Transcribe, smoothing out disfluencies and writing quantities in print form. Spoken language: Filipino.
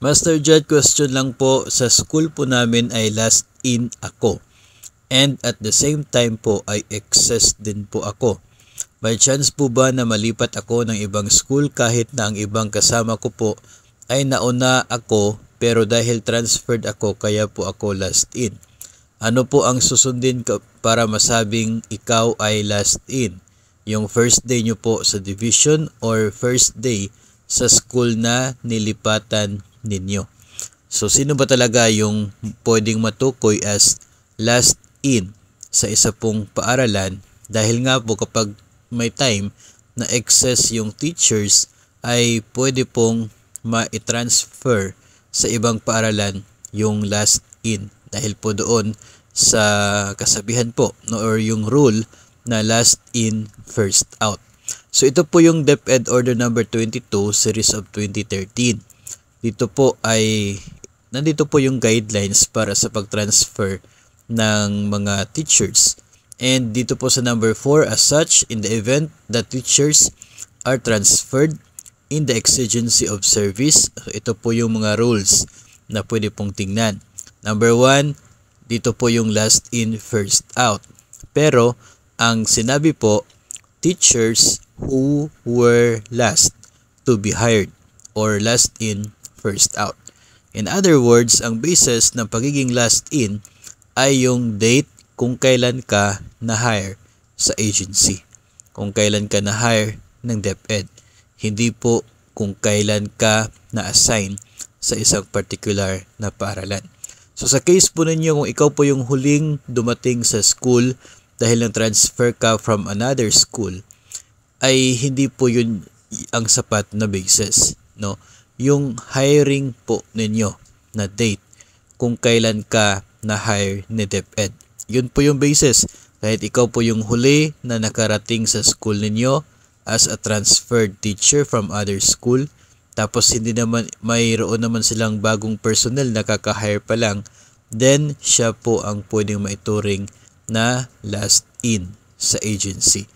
Master Jed, question lang po, sa school po namin ay last in ako. And at the same time po ay excess din po ako. May chance po ba na malipat ako ng ibang school kahit na ang ibang kasama ko po ay nauna ako pero dahil transferred ako kaya po ako last in? Ano po ang susundin para masabing ikaw ay last in? Yung first day nyo po sa division or first day sa school na nilipatan ninyo? So sino ba talaga yung pwedeng matukoy as last in sa isa pong paaralan? Dahil nga po kapag may time na excess yung teachers ay pwede pong ma-transfer sa ibang paaralan yung last in. Dahil po doon sa kasabihan po, no, or yung rule na last in, first out. So ito po yung DepEd Order number 22 series of 2013. Dito po ay nandito po yung guidelines para sa pag-transfer ng mga teachers. And dito po sa number 4, as such, in the event that teachers are transferred in the exigency of service, ito po yung mga rules na pwede pong tingnan. Number 1, dito po yung last in, first out. Pero ang sinabi po, teachers who were last to be hired or last in, first out. In other words, ang basis ng pagiging last in ay yung date kung kailan ka na-hire sa agency. Kung kailan ka na-hire ng DepEd. Hindi po kung kailan ka na-assign sa isang particular na paaralan. So sa case po ninyo, kung ikaw po yung huling dumating sa school dahil nang-transfer ka from another school, ay hindi po yun ang sapat na basis, no? Yung hiring po ninyo na date kung kailan ka na-hire ni DepEd. Yun po yung basis. Kahit ikaw po yung huli na nakarating sa school ninyo as a transferred teacher from other school, tapos hindi naman mayroon naman silang bagong personnel na kaka-hire pa lang, then siya po ang pwedeng maituring na last in sa agency.